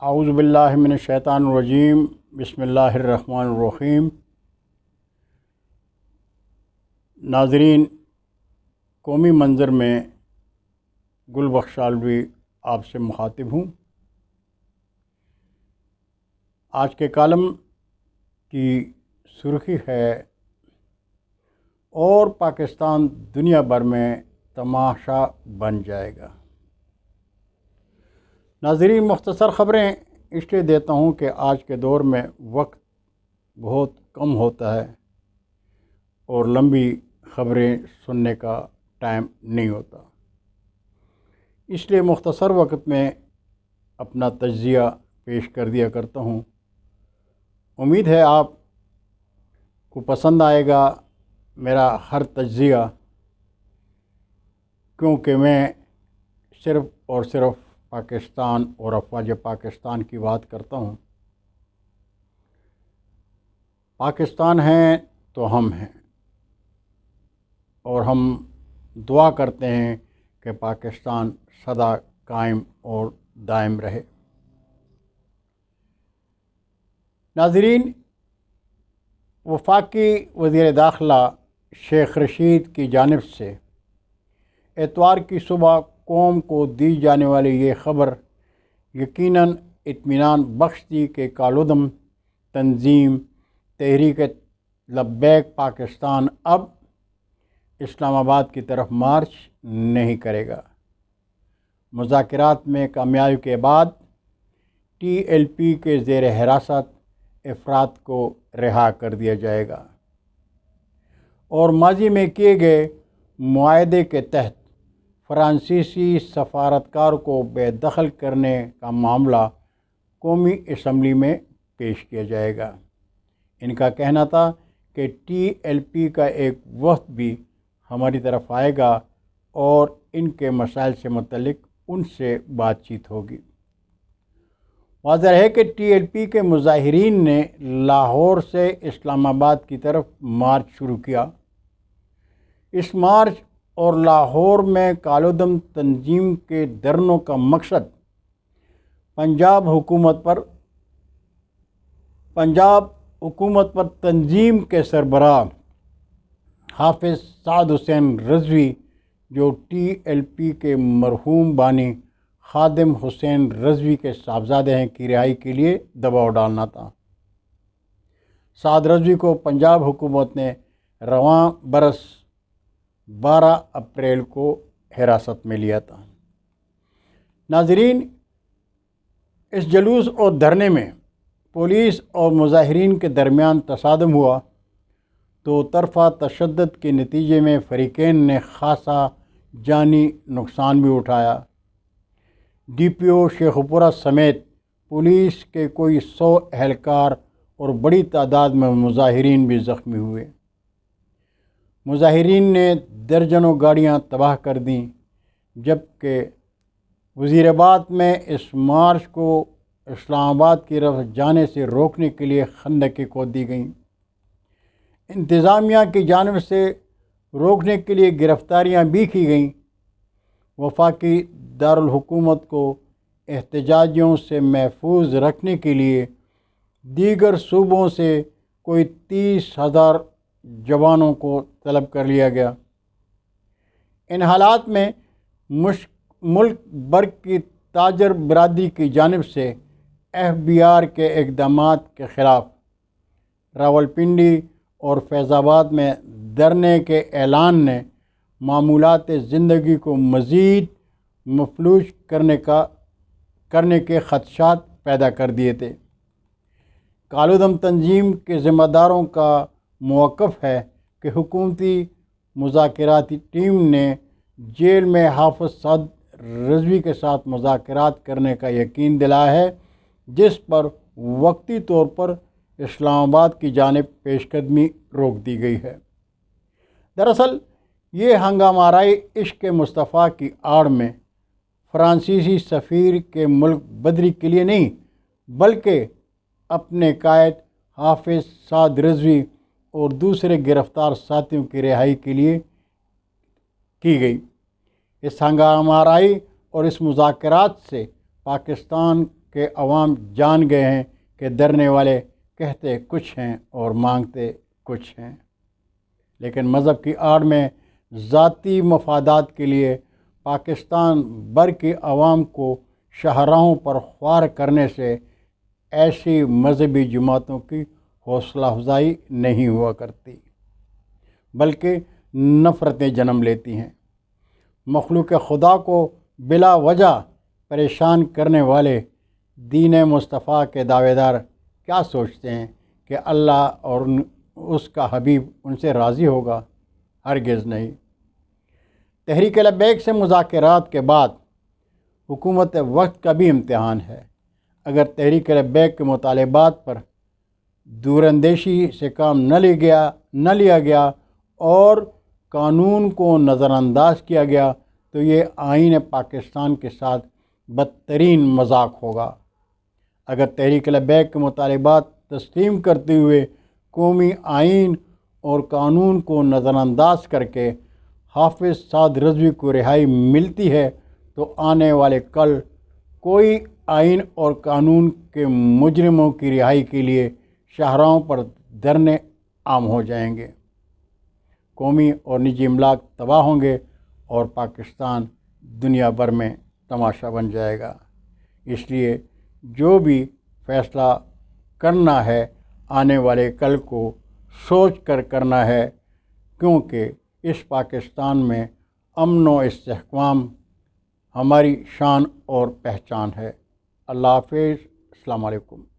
اعوذ باللہ من الشیطان الرجیم بسم اللہ الرحمن الرحیم۔ ناظرین، قومی منظر میں گل بخش آلوی آپ سے مخاطب ہوں۔ آج کے کالم کی سرخی ہے اور پاکستان دنیا بھر میں تماشا بن جائے گا۔ ناظرین، مختصر خبریں اس لیے دیتا ہوں کہ آج کے دور میں وقت بہت کم ہوتا ہے اور لمبی خبریں سننے کا ٹائم نہیں ہوتا، اس لیے مختصر وقت میں اپنا تجزیہ پیش کر دیا کرتا ہوں۔ امید ہے آپ کو پسند آئے گا میرا ہر تجزیہ، کیونکہ میں صرف اور صرف پاکستان اور افواج پاکستان کی بات کرتا ہوں۔ پاکستان ہیں تو ہم ہیں، اور ہم دعا کرتے ہیں کہ پاکستان سدا قائم اور دائم رہے۔ ناظرین، وفاقی وزیر داخلہ شیخ رشید کی جانب سے اتوار کی صبح قوم کو دی جانے والی یہ خبر یقیناً اطمینان بخش تھی کہ کالعدم تنظیم تحریک لبیک پاکستان اب اسلام آباد کی طرف مارچ نہیں کرے گا۔ مذاکرات میں کامیابی کے بعد ٹی ایل پی کے زیر حراست افراد کو رہا کر دیا جائے گا اور ماضی میں کیے گئے معاہدے کے تحت فرانسیسی سفارتکار کو بے دخل کرنے کا معاملہ قومی اسمبلی میں پیش کیا جائے گا۔ ان کا کہنا تھا کہ ٹی ایل پی کا ایک وفد بھی ہماری طرف آئے گا اور ان کے مسائل سے متعلق ان سے بات چیت ہوگی۔ واضح ہے کہ ٹی ایل پی کے مظاہرین نے لاہور سے اسلام آباد کی طرف مارچ شروع کیا۔ اس مارچ اور لاہور میں کالعدم تنظیم کے دھرنوں کا مقصد پنجاب حکومت پر تنظیم کے سربراہ حافظ سعد حسین رضوی، جو ٹی ایل پی کے مرحوم بانی خادم حسین رضوی کے صاحبزادے ہیں، کی رہائی کے لیے دباؤ ڈالنا تھا۔ سعد رضوی کو پنجاب حکومت نے رواں برس 12 اپریل کو حراست میں لیا تھا۔ ناظرین، اس جلوس اور دھرنے میں پولیس اور مظاہرین کے درمیان تصادم ہوا۔ دو طرفہ تشدد کے نتیجے میں فریقین نے خاصا جانی نقصان بھی اٹھایا۔ ڈی پی او شیخوپورہ سمیت پولیس کے کوئی 100 اہلکار اور بڑی تعداد میں مظاہرین بھی زخمی ہوئے۔ مظاہرین نے درجنوں گاڑیاں تباہ کر دیں، جبکہ وزیر آباد میں اس مارچ کو اسلام آباد کی طرف جانے سے روکنے کے لیے خندقیں کھود دی گئیں۔ انتظامیہ کی جانب سے روکنے کے لیے گرفتاریاں بھی کی گئیں۔ وفاقی دارالحکومت کو احتجاجیوں سے محفوظ رکھنے کے لیے دیگر صوبوں سے کوئی 30,000 جوانوں کو طلب کر لیا گیا۔ ان حالات میں ملک بھر کی تاجر برادری کی جانب سے ایف بی آر کے اقدامات کے خلاف راولپنڈی اور فیض آباد میں دھرنے کے اعلان نے معمولات زندگی کو مزید مفلوج کرنے کے خدشات پیدا کر دیے تھے۔ کالعدم تنظیم کے ذمہ داروں کا موقف ہے کہ حکومتی مذاکراتی ٹیم نے جیل میں حافظ سعد رضوی کے ساتھ مذاکرات کرنے کا یقین دلایا ہے، جس پر وقتی طور پر اسلام آباد کی جانب پیش قدمی روک دی گئی ہے۔ دراصل یہ ہنگامہ آرائی عشق مصطفیٰ کی آڑ میں فرانسیسی سفیر کے ملک بدری کے لیے نہیں، بلکہ اپنے قائد حافظ سعد رضوی اور دوسرے گرفتار ساتھیوں کی رہائی کے لیے کی گئی۔ اس ہنگامہ آرائی اور اس مذاکرات سے پاکستان کہ عوام جان گئے ہیں کہ ڈرنے والے کہتے کچھ ہیں اور مانگتے کچھ ہیں، لیکن مذہب کی آڑ میں ذاتی مفادات کے لیے پاکستان بھر کی عوام کو شاہراہوں پر خوار کرنے سے ایسی مذہبی جماعتوں کی حوصلہ افزائی نہیں ہوا کرتی، بلکہ نفرتیں جنم لیتی ہیں۔ مخلوق خدا کو بلا وجہ پریشان کرنے والے دین مصطفیٰ کے دعوے دار کیا سوچتے ہیں کہ اللہ اور اس کا حبیب ان سے راضی ہوگا؟ ہرگز نہیں۔ تحریک لبیک سے مذاکرات کے بعد حکومت وقت کا بھی امتحان ہے۔ اگر تحریک لبیک کے مطالبات پر دور اندیشی سے کام نہ لیا گیا اور قانون کو نظر انداز کیا گیا تو یہ آئین پاکستان کے ساتھ بدترین مذاق ہوگا۔ اگر تحریک لبیک کے مطالبات تسلیم کرتے ہوئے قومی آئین اور قانون کو نظر انداز کر کے حافظ سعد رضوی کو رہائی ملتی ہے تو آنے والے کل کوئی آئین اور قانون کے مجرموں کی رہائی کے لیے شاہراہوں پر دھرنے عام ہو جائیں گے، قومی اور نجی املاک تباہ ہوں گے اور پاکستان دنیا بھر میں تماشا بن جائے گا۔ اس لیے جو بھی فیصلہ کرنا ہے آنے والے کل کو سوچ کر کرنا ہے، کیونکہ اس پاکستان میں امن و استحکام ہماری شان اور پہچان ہے۔ اللہ حافظ۔ السلام علیکم۔